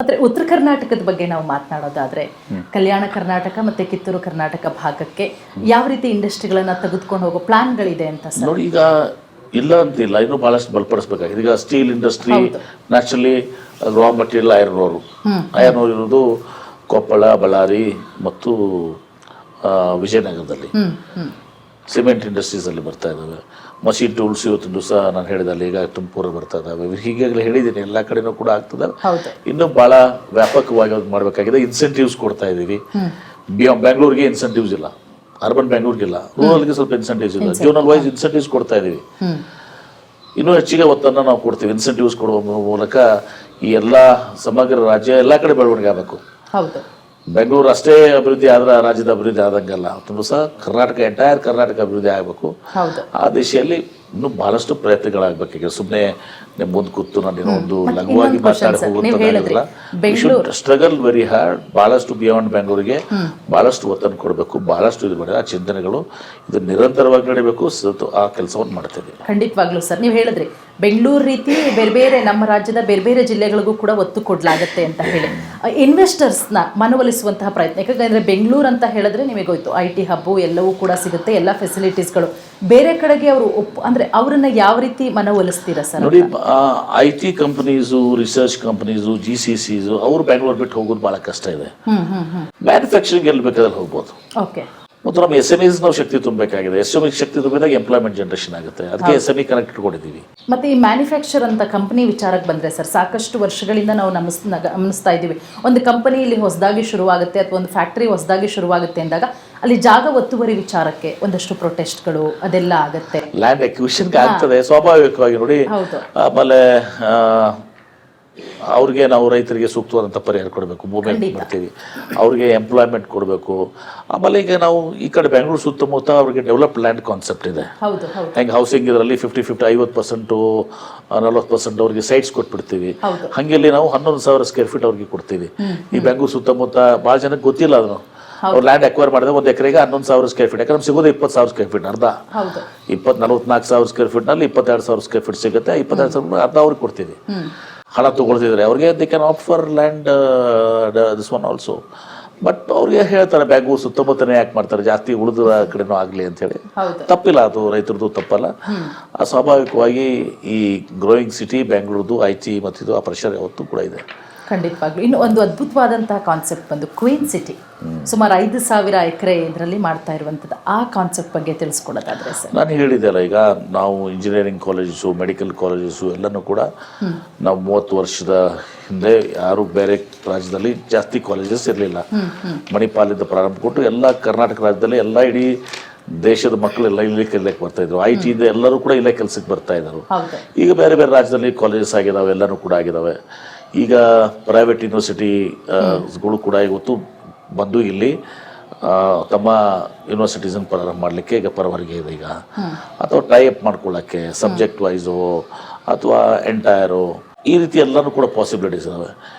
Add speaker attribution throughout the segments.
Speaker 1: ಆದರೆ ಉತ್ತರ ಕರ್ನಾಟಕದ ಬಗ್ಗೆ ನಾವು ಮಾತನಾಡೋದಾದ್ರೆ ಕಲ್ಯಾಣ ಕರ್ನಾಟಕ ಮತ್ತೆ ಕಿತ್ತೂರು ಕರ್ನಾಟಕ ಭಾಗಕ್ಕೆ ಯಾವ ರೀತಿ ಇಂಡಸ್ಟ್ರಿಗಳನ್ನ ತೆಗೆದುಕೊಂಡು ಹೋಗೋ ಪ್ಲಾನ್ಗಳಿದೆ ಅಂತ ಸರ್?
Speaker 2: ನೋಡಿ, ಈಗ ಇಲ್ಲ ಅಂತಿಲ್ಲ, ಇನ್ನೂ ಬಹಳಷ್ಟು ಬಲಪಡಿಸ್ಬೇಕಾಗಿದೆ. ಈಗ steel industry naturally raw material iron ore ಇರೋದು ಕೊಪ್ಪಳ, ಬಳ್ಳಾರಿ ಮತ್ತು ವಿಜಯನಗರದಲ್ಲಿ. ಸಿಮೆಂಟ್ ಇಂಡಸ್ಟ್ರೀಸಲ್ಲಿ ಬರ್ತಾ ಇದ್ದಾವೆ. ಮಷೀನ್ ಟೂಲ್ಸ್ ಇವತ್ತು ದಿವಸ ನಾನು ಹೇಳಿದಲ್ಲಿ ಈಗ ತುಮಕೂರು ಬರ್ತಾ ಇದ್ದಾವೆ. ಹೀಗಾಗಲೇ ಹೇಳಿದ್ದೀನಿ, ಎಲ್ಲ ಕಡೆನೂ ಕೂಡ ಆಗ್ತದೆ. ಇನ್ನೂ ಭಾಳ ವ್ಯಾಪಕವಾಗಿ ಅದು ಮಾಡಬೇಕಾಗಿದೆ. ಇನ್ಸೆಂಟಿವ್ಸ್ ಕೊಡ್ತಾ ಇದ್ದೀವಿ. ಬೆಂಗಳೂರಿಗೆ ಇನ್ಸೆಂಟಿವ್ಸ್ ಇಲ್ಲ, ಅರ್ಬನ್ ಬೆಂಗಳೂರಿಗಿಲ್ಲ, ರೂರಲ್ಗೆ ಸ್ವಲ್ಪ ಇನ್ಸೆಂಟಿವ್ಸ್ ಇಲ್ಲ. ಜೋನಲ್ ವೈಸ್ ಇನ್ಸೆಂಟಿವ್ಸ್ ಕೊಡ್ತಾ ಇದ್ದೀವಿ. ಇನ್ನೂ ಹೆಚ್ಚಿಗೆ ಒತ್ತನ್ನು ನಾವು ಕೊಡ್ತೀವಿ. ಇನ್ಸೆಂಟಿವ್ಸ್ ಕೊಡುವ ಮೂಲಕ ಈ ಎಲ್ಲ ಸಮಗ್ರ ರಾಜ್ಯ ಎಲ್ಲ ಕಡೆ ಬೆಳವಣಿಗೆ ಆಗಬೇಕು. ಬೆಂಗಳೂರು ಅಷ್ಟೇ ಅಭಿವೃದ್ಧಿ ಆದ್ರೆ ರಾಜ್ಯದ ಅಭಿವೃದ್ಧಿ ಆದಂಗಲ್ಲ. ತುಂಬ ಸಹ ಕರ್ನಾಟಕ, ಎಂಟೈರ್ ಕರ್ನಾಟಕ ಅಭಿವೃದ್ಧಿ ಆಗಬೇಕು. ಆ ದಿಶೆಯಲ್ಲಿ ಇನ್ನೂ ಬಹಳಷ್ಟು ಪ್ರಯತ್ನಗಳಾಗಬೇಕೀಗ. ಸುಮ್ಮನೆ ಮುಂದೆ ಕೂತು ನಾನು ಒಂದು ಲಘುವಾಗಿ ಮಾತಾಡಿ ಹೋಗುತ್ತಲ್ಲ. Struggle very hard. ಬಹಳಷ್ಟು ಬಿಯಾಂಡ್ ಬೆಂಗಳೂರಿಗೆ ಬಹಳಷ್ಟು ಒತ್ತನ್ನು ಕೊಡಬೇಕು. ಬಹಳಷ್ಟು ಇದು ಮಾಡಿದ್ರೆ ಆ ಚಿಂತನೆಗಳು ಇದು ನಿರಂತರವಾಗಿ ನಡೀಬೇಕು. ಆ ಕೆಲಸವನ್ನು ಮಾಡ್ತೇವೆ.
Speaker 1: ಖಂಡಿತವಾಗ್ಲೂ ಸರ್, ನೀವು ಹೇಳಿದ್ರಿ ಬೆಂಗಳೂರು ರೀತಿ ಬೇರೆ ಬೇರೆ ನಮ್ಮ ರಾಜ್ಯದ ಬೇರೆ ಬೇರೆ ಜಿಲ್ಲೆಗಳಿಗೂ ಕೂಡ ಒತ್ತು ಕೊಡಲಾಗುತ್ತೆ ಅಂತ ಹೇಳಿ ಇನ್ವೆಸ್ಟರ್ಸ್ನ ಮನವೊಲಿಸುವಂತಹ ಪ್ರಯತ್ನ. ಯಾಕಂದರೆ ಬೆಂಗಳೂರು ಅಂತ ಹೇಳಿದ್ರೆ ನಿಮಗೆ ಹೋಯ್ತು IT ಹಬ್ಬು ಎಲ್ಲವೂ ಕೂಡ ಸಿಗುತ್ತೆ, ಎಲ್ಲ ಫೆಸಿಲಿಟೀಸ್ಗಳು. ಬೇರೆ ಕಡೆಗೆ ಅವರು ಅಂದರೆ ಅವರನ್ನ ಯಾವ ರೀತಿ ಮನವೊಲಿಸ್ತೀರಾ ಸರ್?
Speaker 2: ನೋಡಿ, IT companies, research companies, GCCs ಅವರು ಬೆಂಗಳೂರು ಬಿಟ್ಟು ಹೋಗೋದು ಭಾಳ ಕಷ್ಟ ಇದೆ. ಮ್ಯಾನುಫ್ಯಾಕ್ಚರಿಂಗ್ ಎಲ್ಲಿ ಬೇಕಾದ್ರೆ ಹೋಗ್ಬೋದು.
Speaker 1: ಓಕೆ.
Speaker 2: ಮತ್ತು ನಮ್ಮ SMEs ನಾವು ಶಕ್ತಿ ತುಂಬಬೇಕಾಗಿದೆ. SME ಶಕ್ತಿ ತುಂಬಿದಾಗ ಎಂಪ್ಲಾಯ್ಮೆಂಟ್ ಜನರೇಷನ್ ಆಗುತ್ತೆ. ಅದಕ್ಕೆ SME ಕನೆಕ್ಟ್ ಇಟ್ಕೊಂಡಿದ್ದೀವಿ.
Speaker 1: ಮತ್ತು ಈ ಮ್ಯಾನುಫ್ಯಾಕ್ಚರ್ ಅಂತ ಕಂಪನಿ ವಿಚಾರಕ್ಕೆ ಬಂದರೆ ಸರ್, ಸಾಕಷ್ಟು ವರ್ಷಗಳಿಂದ ನಾವು ಗಮನಿಸ್ತಾ ಇದ್ದೀವಿ. ಒಂದು ಕಂಪನಿ ಇಲ್ಲಿ ಹೊಸದಾಗಿ ಶುರುವಾಗುತ್ತೆ ಅಥವಾ ಒಂದು ಫ್ಯಾಕ್ಟ್ರಿ ಹೊಸದಾಗಿ ಶುರುವಾಗುತ್ತೆ ಅಂದಾಗ ಅಲ್ಲಿ ಜಾಗ ಒತ್ತುವರಿ ವಿಚಾರಕ್ಕೆ ಒಂದಷ್ಟು ಪ್ರೊಟೆಸ್ಟ್ಗಳು ಅದೆಲ್ಲ ಆಗುತ್ತೆ.
Speaker 2: ಲ್ಯಾಂಡ್ ಅಕ್ವಿಷನ್ಗೆ ಆಗ್ತದೆ ಸ್ವಾಭಾವಿಕವಾಗಿ. ನೋಡಿ, ಆಮೇಲೆ ಅವ್ರಿಗೆ ನಾವು ರೈತರಿಗೆ ಸೂಕ್ತವಾದಂಥ ಪರಿಹಾರ ಕೊಡಬೇಕು, ಮೂವ್ಮೆಂಟ್ ಮಾಡ್ತೀವಿ. ಅವ್ರಿಗೆ ಎಂಪ್ಲಾಯ್ಮೆಂಟ್ ಕೊಡಬೇಕು. ಆಮೇಲೆ ಈಗ ನಾವು ಈ ಕಡೆ ಬೆಂಗಳೂರು ಸುತ್ತಮುತ್ತ ಅವ್ರಿಗೆ ಡೆವಲಪ್ಡ್ ಲ್ಯಾಂಡ್ ಕಾನ್ಸೆಪ್ಟ್ ಇದೆ. ಹೆಂಗೆ ಹೌಸಿಂಗ್ ಇದರಲ್ಲಿ 50-50, 50%, 40% ಅವ್ರಿಗೆ ಸೈಟ್ಸ್ ಕೊಟ್ಬಿಡ್ತೀವಿ. ಹಂಗೆ ಇಲ್ಲಿ ನಾವು 11,000 ಸ್ಕ್ವೇರ್ ಫೀಟ್ ಅವ್ರಿಗೆ ಕೊಡ್ತೀವಿ. ಈ ಬೆಂಗಳೂರು ಸುತ್ತಮುತ್ತ ಭಾಳ ಜನಕ್ಕೆ ಗೊತ್ತಿಲ್ಲ ಅದನ್ನು. ಅವ್ರು ಲ್ಯಾಂಡ್ ಅಕ್ವೈರ್ ಮಾಡಿದ್ರೆ ಒಂದು ಎಕರೆಗೆ 11,000 ಸ್ಕ್ವೇರ್ ಫೀಟ್. ಯಾಕಂದ್ರೆ ಸಿಗೋದು 20,000 ಸ್ಕ್ವೇರ್ ಫೀಟ್, ಅರ್ಧ 44,000 ಸ್ಕ್ವೇರ್ ಫೀಟ್ನಲ್ಲಿ 22,000 ಸ್ಕ್ವೇರ್ ಫೀಟ್ ಸಿಗುತ್ತೆ. 22,000 ಅರ್ಧ ಅವ್ರಿಗೆ ಕೊಡ್ತೀವಿ. ಹಣ ತೊಗೊಳ್ತಿದ್ರೆ ಅವ್ರಿಗೆ they can of for land this one also. But ಅವ್ರಿಗೆ ಹೇಳ್ತಾರೆ ಬೆಂಗಳೂರು ಸುತ್ತಮುತ್ತನೇ ಯಾಕೆ ಮಾಡ್ತಾರೆ, ಜಾಸ್ತಿ ಉಳಿದ ಕಡೆನೂ ಆಗಲಿ ಅಂತೇಳಿ. ತಪ್ಪಿಲ್ಲ, ಅದು ರೈತರದ್ದು ತಪ್ಪಲ್ಲ. ಸ್ವಾಭಾವಿಕವಾಗಿ ಈ ಗ್ರೋಯಿಂಗ್ ಸಿಟಿ ಬೆಂಗಳೂರದು IT ಮತ್ತು ಇದು ಆ ಪ್ರೆಷರ್ ಯಾವತ್ತೂ ಕೂಡ ಇದೆ.
Speaker 1: ಖಂಡಿತವಾಗ್ಲೂ. ಇನ್ನು ಒಂದು ಅದ್ಭುತವಾದಂತಹ ಕಾನ್ಸೆಪ್ಟ್ ಬಂದು ಕ್ವೀನ್ ಸಿಟಿ, ಸುಮಾರು 5,000 ಎಕರೆ ಇದರಲ್ಲಿ ಮಾಡ್ತಾ ಇರುವಂಥದ್ದು. ಆ ಕಾನ್ಸೆಪ್ಟ್ ಬಗ್ಗೆ ತಿಳಿಸ್ಕೊಡೋದಾದ್ರೆ ಸರ್?
Speaker 2: ನಾನು ಹೇಳಿದ್ದೆಲ್ಲ, ಈಗ ನಾವು ಇಂಜಿನಿಯರಿಂಗ್ ಕಾಲೇಜಸ್ಸು, ಮೆಡಿಕಲ್ ಕಾಲೇಜಸ್ಸು ಎಲ್ಲನೂ ಕೂಡ ನಾವು 30 ವರ್ಷದ ಹಿಂದೆ ಯಾರು ಬೇರೆ ರಾಜ್ಯದಲ್ಲಿ ಜಾಸ್ತಿ ಕಾಲೇಜಸ್ ಇರಲಿಲ್ಲ. ಮಣಿಪಾಲಿಂದ ಪ್ರಾರಂಭ ಕೊಟ್ಟು ಎಲ್ಲ ಕರ್ನಾಟಕ ರಾಜ್ಯದಲ್ಲಿ ಎಲ್ಲ ಇಡೀ ದೇಶದ ಮಕ್ಕಳೆಲ್ಲ ಇಲ್ಲೇ ಕಲಿಯಕ್ಕೆ ಬರ್ತಾ ಇದ್ರು. IT ಇಂದ ಎಲ್ಲರೂ ಕೂಡ ಇಲ್ಲೇ ಕೆಲಸಕ್ಕೆ ಬರ್ತಾ ಇದ್ರು. ಈಗ ಬೇರೆ ಬೇರೆ ರಾಜ್ಯದಲ್ಲಿ ಕಾಲೇಜಸ್ ಆಗಿದಾವೆ, ಎಲ್ಲನೂ ಕೂಡ ಆಗಿದಾವೆ. ಈಗ ಪ್ರೈವೇಟ್ ಯೂನಿವರ್ಸಿಟಿಗಳು ಕೂಡ ಇವತ್ತು ಬಂದು ಇಲ್ಲಿ ತಮ್ಮ ಯೂನಿವರ್ಸಿಟೀಸನ್ನು ಪ್ರಾರಂಭ ಮಾಡಲಿಕ್ಕೆ ಈಗ ಪರವಾನಗಿ ಇದೆ. ಈಗ ಅಥವಾ ಟೈಅಪ್ ಮಾಡ್ಕೊಳ್ಳೋಕ್ಕೆ ಸಬ್ಜೆಕ್ಟ್ ವೈಸು ಅಥವಾ ಎಂಟೈರು ಈ ರೀತಿ ಎಲ್ಲನೂ ಕೂಡ ಪಾಸಿಬಿಲಿಟೀಸ್ ಇದಾವೆ.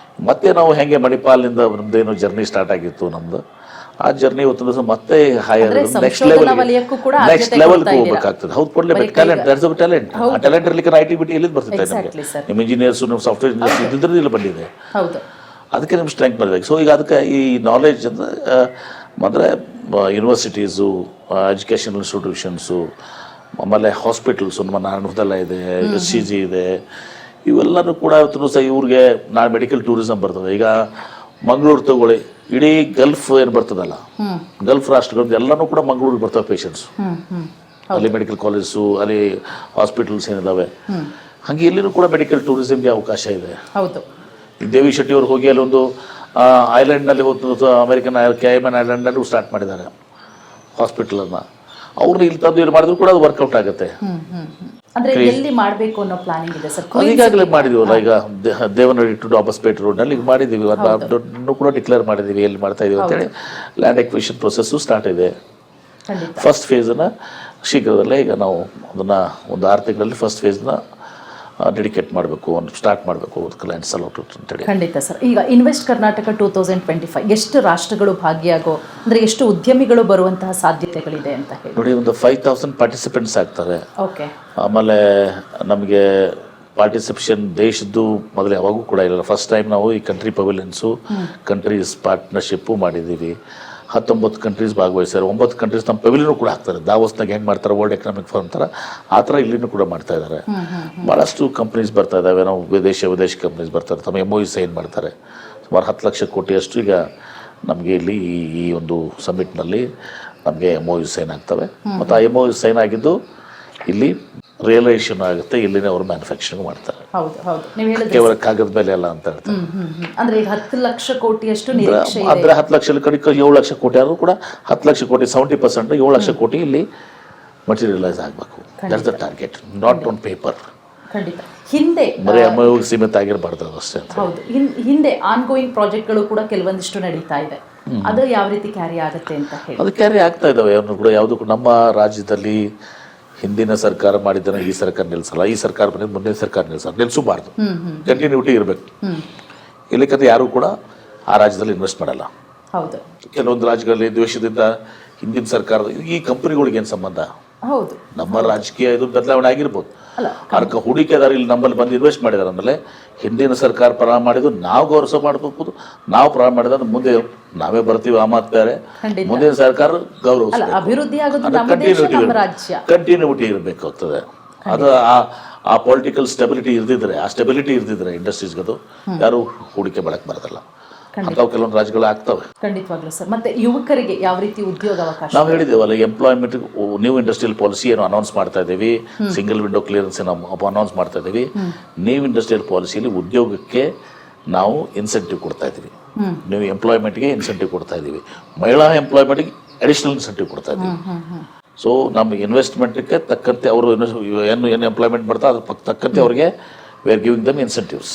Speaker 2: ಮತ್ತೆ ನಾವು ಹೆಂಗೆ ಮಣಿಪಾಲ್ನಿಂದ ನಮ್ದೇನು ಜರ್ನಿ ಸ್ಟಾರ್ಟ್ ಆಗಿತ್ತು ನಮ್ಮದು, ಆ ಜರ್ನಿ ಇವತ್ತು ದಿವಸ ಮತ್ತೆ ಹೈಯರ್ ನೆಕ್ಸ್ಟ್ ಲೆವೆಲ್ಗೆ ಹೋಗ್ಬೇಕಾಗ್ತದೆ. ಹೌದು, ಕೊಡಲೇಬೇಕು. Talent, that's a talent. ಆ ಟ್ಯಾಲೆಂಟ್ ಇರಲಿಕ್ಕೆ IT-BT ಎಲ್ಲಿಂದ ಬರ್ತೈತೆ ನಮಗೆ? ನಿಮ್ಮ ಇಂಜಿನಿಯರ್ಸು, ನಿಮ್ಮ ಸಾಫ್ಟ್ವೇರ್ ಇಂಡಸ್ಟ್ರಿ ಇದ್ದಿದ್ರೆ ಇಲ್ಲಿ ಬಂದಿದೆ. ಅದಕ್ಕೆ ನಿಮ್ಮ ಸ್ಟ್ರೆಂತ್ ಬರಬೇಕು. ಸೊ ಈಗ ಅದಕ್ಕೆ ಈ ನಾಲೆಡ್ಜ್ ಅಂದರೆ ಯೂನಿವರ್ಸಿಟೀಸು, ಎಜುಕೇಷನಲ್ ಇನ್ಸ್ಟಿಟ್ಯೂಷನ್ಸು, ಆಮೇಲೆ ಹಾಸ್ಪಿಟಲ್ಸು, ನಮ್ಮ ನಾರಾಯಣದಲ್ಲ ಇದೆ, SCG ಇದೆ, ಇವೆಲ್ಲನೂ ಕೂಡ ಇವತ್ತು ಸಹ ಇವ್ರಿಗೆ ಮೆಡಿಕಲ್ ಟೂರಿಸಮ್ ಬರ್ತದೆ. ಈಗ ಮಂಗಳೂರು ತಗೊಳ್ಳಿ, ಇಡೀ ಗಲ್ಫ್ ಏನು ಬರ್ತದಲ್ಲ, ಗಲ್ಫ್ ರಾಷ್ಟ್ರಗಳು ಎಲ್ಲನೂ ಕೂಡ ಮಂಗಳೂರಿಗೆ ಬರ್ತವೆ ಪೇಷಂಟ್ಸು. ಅಲ್ಲಿ ಮೆಡಿಕಲ್ ಕಾಲೇಜಸ್ಸು, ಅಲ್ಲಿ ಹಾಸ್ಪಿಟಲ್ಸ್ ಏನಿದಾವೆ, ಹಾಗೆ ಇಲ್ಲಿನೂ ಕೂಡ ಮೆಡಿಕಲ್ ಟೂರಿಸಮ್ಗೆ ಅವಕಾಶ ಇದೆ. ದೇವಿ ಶೆಟ್ಟಿ ಅವ್ರು ಹೋಗಿ ಅಲ್ಲಿ ಒಂದು ಐಲ್ಯಾಂಡ್ನಲ್ಲಿ ಹೋದ ಅಮೆರಿಕನ್ ಕ್ಯಾಯಮನ್ ಐಲ್ಯಾಂಡ್ನಲ್ಲಿ ಸ್ಟಾರ್ಟ್ ಮಾಡಿದ್ದಾರೆ ಹಾಸ್ಪಿಟಲನ್ನು. ಅವ್ರನ್ನ ಇಲ್ಲಿ ತಂದು ಇಲ್ಲಿ ಮಾಡಿದ್ರು ಕೂಡ ಅದು ವರ್ಕೌಟ್ ಆಗುತ್ತೆ. ಈಗಾಗಲೇ ಮಾಡಿದೀವಲ್ಲ, ಈಗ ದೇವನಹಳ್ಳಿ ಟು ಡಾಬಸ್ಪೇಟೆ ರೋಡ್ನಲ್ಲಿ ಈಗ ಮಾಡಿದ್ದೀವಿ. ಅದನ್ನು ಕೂಡ ಡಿಕ್ಲೇರ್ ಮಾಡಿದ್ದೀವಿ ಎಲ್ಲಿ ಮಾಡ್ತಾ ಇದೀವಿ ಅಂತೇಳಿ. ಲ್ಯಾಂಡ್ ಎಕ್ವಿಷನ್ ಪ್ರೊಸೆಸ್ಸು ಸ್ಟಾರ್ಟ್ ಇದೆ. ಫಸ್ಟ್ ಫೇಸನ್ನು ಶೀಘ್ರದಲ್ಲೇ ಈಗ ನಾವು ಅದನ್ನು ಒಂದು 6 ತಿಂಗಳಲ್ಲಿ ಫಸ್ಟ್ ಫೇಸ್ನ ಡೆಡಿಕೇಟ್ ಮಾಡಬೇಕು, ಸ್ಟಾರ್ಟ್ ಮಾಡಬೇಕು ಕ್ಲೈಂಟ್ಸ್ ಎಲ್ಲ ಅಂತೇಳಿ.
Speaker 1: ಖಂಡಿತ ಸರ್. ಈಗ ಇನ್ವೆಸ್ಟ್ ಕರ್ನಾಟಕ 2025 ಎಷ್ಟು ರಾಷ್ಟ್ರಗಳು ಭಾಗಿಯಾಗೋ, ಅಂದರೆ ಎಷ್ಟು ಉದ್ಯಮಿಗಳು ಬರುವಂತಹ ಸಾಧ್ಯತೆಗಳಿದೆ ಅಂತ ಹೇಳಿ?
Speaker 2: ನೋಡಿ, ಒಂದು 5,000 ಪಾರ್ಟಿಸಿಪೆಂಟ್ಸ್ ಆಗ್ತಾರೆ. ಆಮೇಲೆ ನಮಗೆ ಪಾರ್ಟಿಸಿಪೇಷನ್ ದೇಶದ್ದು ಮೊದಲು ಯಾವಾಗೂ ಕೂಡ ಇಲ್ಲ. ಫಸ್ಟ್ ಟೈಮ್ ನಾವು ಈ ಕಂಟ್ರಿ ಪವಿಲಿಯನ್ಸು ಕಂಟ್ರೀಸ್ ಪಾರ್ಟ್ನರ್ಶಿಪ್ಪು ಮಾಡಿದ್ದೀವಿ. 19 ಕಂಟ್ರೀಸ್ ಭಾಗವಹಿಸ್ತಾರೆ. 9 ಕಂಟ್ರೀಸ್ ನಮ್ಮ ಪವಿಲಿಯನ್ ಕೂಡ ಹಾಕ್ತಾರೆ. ದಾವೋಸ್ನಾಗ ಹೆಂಗೆ ಮಾಡ್ತಾರೆ ವರ್ಲ್ಡ್ ಎಕನಾಮಿಕ್ ಫೋರಮ್ ಥರ ಆ ಥರ ಇಲ್ಲಿನೂ ಕೂಡ ಮಾಡ್ತಾ ಇದ್ದಾರೆ. ಭಾಳಷ್ಟು ಕಂಪ್ನೀಸ್ ಬರ್ತಾ ಇದ್ದಾವೆ. ನಾವು ವಿದೇಶಿ ಕಂಪ್ನೀಸ್ ಬರ್ತಾರೆ, ತಮ್ಮ MOU ಸೈನ್ ಮಾಡ್ತಾರೆ. ಸುಮಾರು 10 ಲಕ್ಷ ಕೋಟಿಯಷ್ಟು ಈಗ ನಮಗೆ ಇಲ್ಲಿ ಈ ಒಂದು ಸಮಿಟ್ನಲ್ಲಿ ನಮಗೆ MOU ಸೈನ್ ಆಗ್ತವೆ. ಮತ್ತು ಆ MOU ಸೈನ್ ಆಗಿದ್ದು ಇಲ್ಲಿ ರಿಯಲೈಸೇಷನ್ ಆಗುತ್ತೆ, ಇಲ್ಲಿನೇ ಅವರು ಮ್ಯಾನುಫ್ಯಾಕ್ಚರಿಂಗ್ ಮಾಡ್ತಾರೆ.
Speaker 1: ಹೌದು ಹೌದು, ನೀವು ಹೇಳಿದ್ರೆ
Speaker 2: ಕೇವಲ ಕಾಗದ ಬೆಲೆ ಅಲ್ಲ ಅಂತ ಹೇಳ್ತಾರೆ.
Speaker 1: ಅಂದ್ರೆ ಈಗ 10 ಲಕ್ಷ ಕೋಟಿಯಷ್ಟು ನಿರೀಕ್ಷೆ ಇದೆ.
Speaker 2: ಅಂದರೆ 10 ಲಕ್ಷ ಕಡೆ 7 ಲಕ್ಷ ಕೋಟಿ ಆದರೂ ಕೂಡ 10 ಲಕ್ಷ ಕೋಟಿ 70% 7 ಲಕ್ಷ ಕೋಟಿ ಇಲ್ಲಿ ಮಟೀರಿಯಲೈಸ್ ಆಗಬೇಕು. That's the target, not on paper.
Speaker 1: ಖಂಡಿತ. ಹಿಂದೆ
Speaker 2: ಬರೀ MOU ಸೀಮಿತ ಆಗಿರಬಾರ್ದು ಅಷ್ಟೇ ಅಂತ.
Speaker 1: ಹೌದು, ಹಿಂದೆ ಆನ್ಗೋಯಿಂಗ್ ಪ್ರಾಜೆಕ್ಟ್ಗಳು ಕೂಡ ಕೆಲವೊಂದಿಷ್ಟು ನಡೀತಾ ಇದೆ. ಅದು ಯಾವ ರೀತಿ ಕ್ಯಾರಿ ಆಗುತ್ತೆ ಅಂತ ಹೇಳಿ?
Speaker 2: ಅದು ಕ್ಯಾರಿ ಆಗ್ತಾ ಇದ್ದಾವೆ. ಅವನು ಕೂಡ ಯಾವುದಕ್ಕೂ ನಮ್ಮ ರಾಜ್ಯದಲ್ಲಿ ಹಿಂದಿನ ಸರ್ಕಾರ ಮಾಡಿದ್ದನ್ನು ಈ ಸರ್ಕಾರ ನಿಲ್ಲಿಸಲ್ಲ, ಈ ಸರ್ಕಾರ ಬಂದಿದ್ದು ಮುಂದಿನ ಸರ್ಕಾರ ನಿಲ್ಲಿಸಬಾರ್ದು. ಕಂಟಿನ್ಯೂಟಿ ಇರಬೇಕು. ಇಲ್ಲಕ್ಕಂದ್ರೆ ಯಾರು ಕೂಡ ಆ ರಾಜ್ಯದಲ್ಲಿ ಇನ್ವೆಸ್ಟ್ ಮಾಡಲ್ಲ.
Speaker 1: ಹೌದು,
Speaker 2: ಕೆಲವೊಂದು ರಾಜ್ಯಗಳಲ್ಲಿ ದ್ವೇಷದಿಂದ ಹಿಂದಿನ ಸರ್ಕಾರದ ಈ ಕಂಪನಿಗಳಿಗೆ ಏನು ಸಂಬಂಧ?
Speaker 1: ಹೌದು,
Speaker 2: ನಮ್ಮ ರಾಜಕೀಯ ಇದು ಬದಲಾವಣೆ ಆಗಿರ್ಬೋದು.
Speaker 1: ಅಲ್ಲ,
Speaker 2: ಅದಕ್ಕೆ ಹೂಡಿಕೆದಾರ ಇಲ್ಲಿ ನಮ್ಮಲ್ಲಿ ಬಂದು ಇನ್ವೆಸ್ಟ್ ಮಾಡಿದಾರೆ ಅಂದಮೇಲೆ ಹಿಂದಿನ ಸರ್ಕಾರ ಪ್ರಾರಂಭ ಮಾಡಿದ್ದು ನಾವು ಗೌರವ ಮಾಡಬೇಕು. ನಾವು ಪ್ರಾರಂಭ ಮಾಡಿದ್ರೆ ಮುಂದೆ ನಾವೇ ಬರ್ತೀವಿ, ಆ ಮಾತು ಬೇರೆ. ಮುಂದಿನ ಸರ್ಕಾರ ಗೌರವ
Speaker 1: ಅಭಿವೃದ್ಧಿ ಆಗೋದು ನಮ್ಮ ದೇಶ, ನಮ್ಮ ರಾಜ್ಯ.
Speaker 2: ಕಂಟಿನ್ಯೂಟಿ ಇರಬೇಕಾಗ್ತದೆ. ಅದು ಆ ಪೊಲಿಟಿಕಲ್ ಸ್ಟೆಬಿಲಿಟಿ ಇರ್ದಿದ್ರೆ ಇಂಡಸ್ಟ್ರೀಸ್ಗದು ಯಾರು ಹೂಡಿಕೆ ಮಾಡಕ್ಕೆ ಬರೋದಲ್ಲ. ಅಂಥವು ಕೆಲವೊಂದು ರಾಜ್ಯಗಳು ಆಗ್ತವೆ.
Speaker 1: ಖಂಡಿತವಾಗ್ಲೂ ಸರ್. ಮತ್ತೆ ಯುವಕರಿಗೆ ಯಾವ ರೀತಿ ಉದ್ಯೋಗಾವಕಾಶ?
Speaker 2: ನಾವು ಹೇಳಿದ್ದೇವಲ್ಲ, ಎಂಪ್ಲಾಯ್ಮೆಂಟ್ ನ್ಯೂ ಇಂಡಸ್ಟ್ರಿಯಲ್ ಪಾಲಿಸಿ ಏನು ಅನೌನ್ಸ್ ಮಾಡ್ತಾ ಇದ್ದೀವಿ, ಸಿಂಗಲ್ ವಿಂಡೋ ಕ್ಲಿಯರೆನ್ಸ್ ಅನೌನ್ಸ್ ಮಾಡ್ತಾ ಇದ್ದೀವಿ. ನ್ಯೂ ಇಂಡಸ್ಟ್ರಿಯಲ್ ಪಾಲಿಸಿಯಲ್ಲಿ ಉದ್ಯೋಗಕ್ಕೆ ನಾವು ಇನ್ಸೆಂಟಿವ್ ಕೊಡ್ತಾ ಇದ್ದೀವಿ. ನ್ಯೂ ಎಂಪ್ಲಾಯ್ಮೆಂಟ್ಗೆ ಇನ್ಸೆಂಟಿವ್ ಕೊಡ್ತಾ ಇದ್ದೀವಿ. ಮಹಿಳಾ ಎಂಪ್ಲಾಯ್ಮೆಂಟ್ಗೆ ಅಡಿಷನಲ್ ಇನ್ಸೆಂಟಿವ್ ಕೊಡ್ತಾ ಇದ್ದೀವಿ. ಸೊ ನಮ್ಮ ಇನ್ವೆಸ್ಟ್ಮೆಂಟ್ಗೆ ತಕ್ಕಂತೆ ಅವರು ಏನು ಎಂಪ್ಲಾಯ್ಮೆಂಟ್ ಮಾಡ್ತಾರೆ ಅದ್ರ ತಕ್ಕಂತೆ ಅವರಿಗೆ we are giving dum incentives.